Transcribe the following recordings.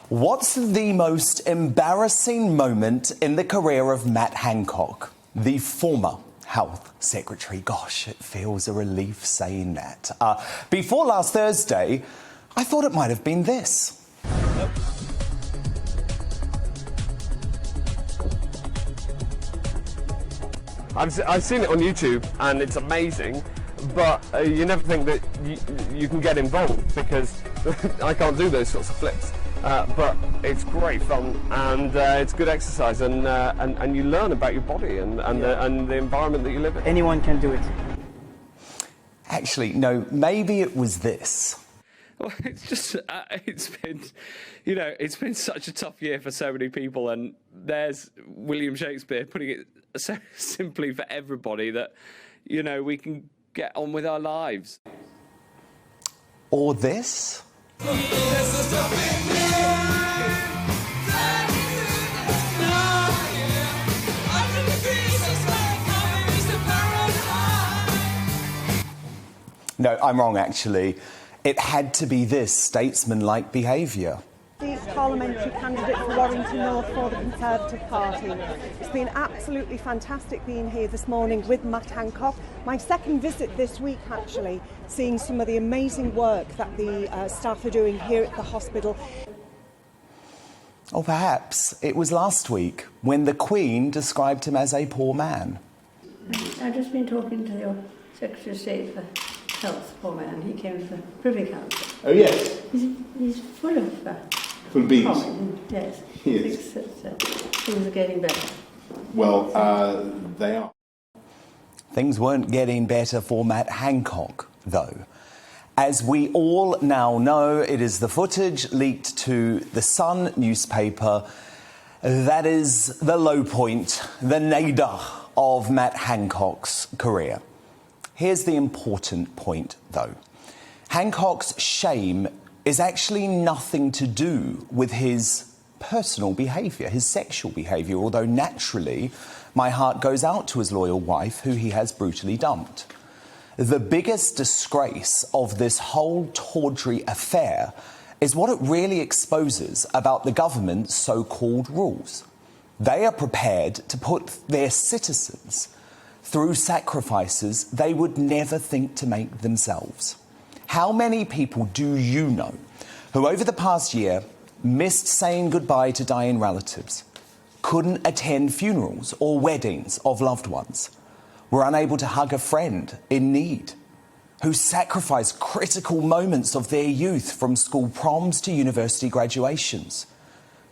What's the most embarrassing moment in the career of Matt Hancock, the former Health Secretary? Gosh, it feels a relief saying that. Before last Thursday, I thought it might have been this. I've seen it on YouTube and it's amazing, but you never think that you can get involved because I can't do those sorts of flips. But it's great fun and it's good exercise and you learn about your body and the environment that you live in. Anyone can do it. Actually, no, maybe it was this. Well, it's just, it's been such a tough year for so many people, and there's William Shakespeare putting it so simply for everybody that, we can get on with our lives. Or this. No, I'm wrong, actually. It had to be this statesman-like behaviour. The parliamentary candidate for Warrington North for the Conservative Party. It's been absolutely fantastic being here this morning with Matt Hancock. My second visit this week, actually, seeing some of the amazing work that the staff are doing here at the hospital. Or perhaps it was last week when the Queen described him as a poor man. I've just been talking to your Secretary of State for Health, poor man. He came to the Privy Council. Oh, yes. He's full of full of beans. comment. Yes. He He is. thinks that things are getting better. Well, they are. Things weren't getting better for Matt Hancock, though. As we all now know, it is the footage leaked to the Sun newspaper that is the low point, the nadir of Matt Hancock's career. Here's the important point, though. Hancock's shame is actually nothing to do with his personal behaviour, his sexual behaviour, although naturally my heart goes out to his loyal wife, who he has brutally dumped. The biggest disgrace of this whole tawdry affair is what it really exposes about the government's so-called rules. They are prepared to put their citizens through sacrifices they would never think to make themselves. How many people do you know who over the past year missed saying goodbye to dying relatives, couldn't attend funerals or weddings of loved ones, were unable to hug a friend in need, who sacrificed critical moments of their youth from school proms to university graduations,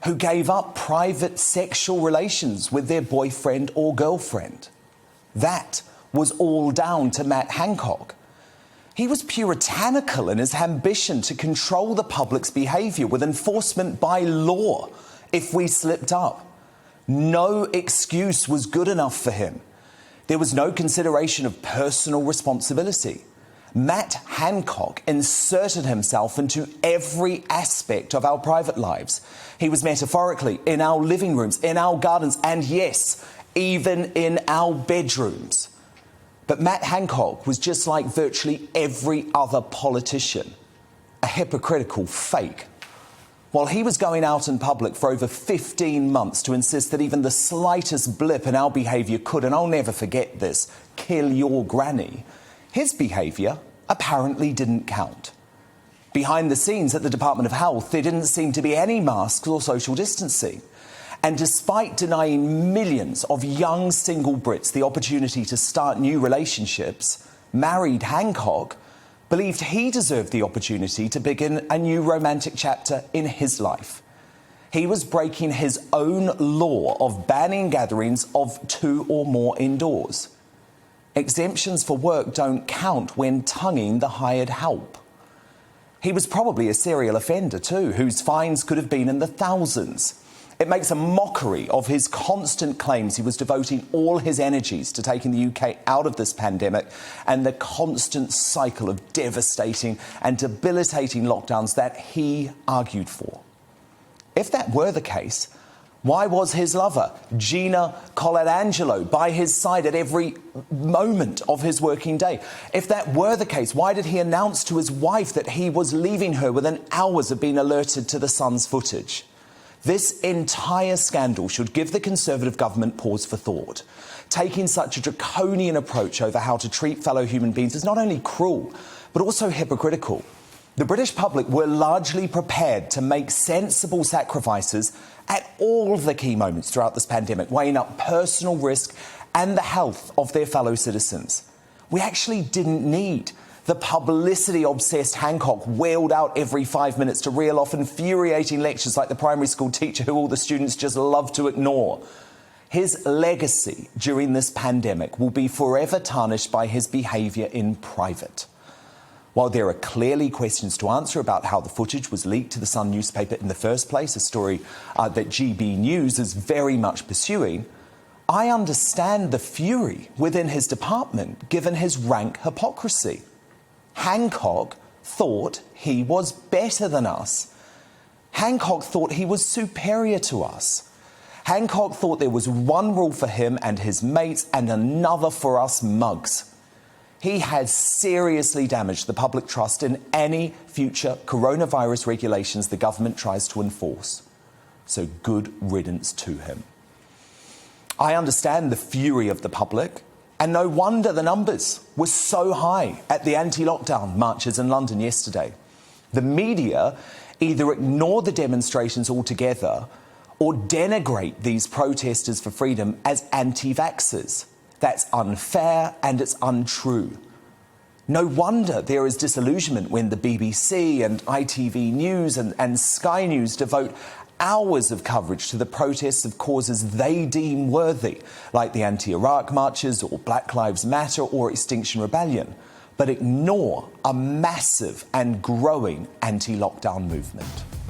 who gave up private sexual relations with their boyfriend or girlfriend? That was all down to Matt Hancock. He was puritanical in his ambition to control the public's behaviour with enforcement by law if we slipped up. No excuse was good enough for him. There was no consideration of personal responsibility. Matt Hancock inserted himself into every aspect of our private lives. He was metaphorically in our living rooms, in our gardens, and yes, even in our bedrooms. But Matt Hancock was just like virtually every other politician, a hypocritical fake. While he was going out in public for over 15 months to insist that even the slightest blip in our behaviour could, and I'll never forget this, kill your granny, his behaviour apparently didn't count. Behind the scenes at the Department of Health, there didn't seem to be any masks or social distancing. And despite denying millions of young single Brits the opportunity to start new relationships, married Hancock believed he deserved the opportunity to begin a new romantic chapter in his life. He was breaking his own law of banning gatherings of 2 or more indoors. Exemptions for work don't count when tonguing the hired help. He was probably a serial offender too, whose fines could have been in the thousands. It makes a mockery of his constant claims he was devoting all his energies to taking the UK out of this pandemic and the constant cycle of devastating and debilitating lockdowns that he argued for. If that were the case, Why was his lover, Gina Coladangelo, by his side at every moment of his working day? If that were the case, why did he announce to his wife that he was leaving her within hours of being alerted to the Sun's footage? This entire scandal should give the Conservative government pause for thought. Taking such a draconian approach over how to treat fellow human beings is not only cruel, but also hypocritical. The British public were largely prepared to make sensible sacrifices at all the key moments throughout this pandemic, weighing up personal risk and the health of their fellow citizens. We actually didn't need the publicity-obsessed Hancock wailed out every 5 minutes to reel off infuriating lectures like the primary school teacher who all the students just love to ignore. His legacy during this pandemic will be forever tarnished by his behaviour in private. While there are clearly questions to answer about how the footage was leaked to the Sun newspaper in the first place, a story that GBNews is very much pursuing, I understand the fury within his department given his rank hypocrisy. Hancock thought he was better than us. Hancock thought he was superior to us. Hancock thought there was one rule for him and his mates and another for us mugs. He has seriously damaged the public trust in any future coronavirus regulations the government tries to enforce. So good riddance to him. I understand the fury of the public, and no wonder the numbers were so high at the anti-lockdown marches in London yesterday. The media either ignore the demonstrations altogether or denigrate these protesters for freedom as anti-vaxxers. That's unfair and it's untrue. No wonder there is disillusionment when the BBC and ITV News and Sky News devote hours of coverage to the protests of causes they deem worthy, like the anti-Iraq marches or Black Lives Matter or Extinction Rebellion, but ignore a massive and growing anti-lockdown movement.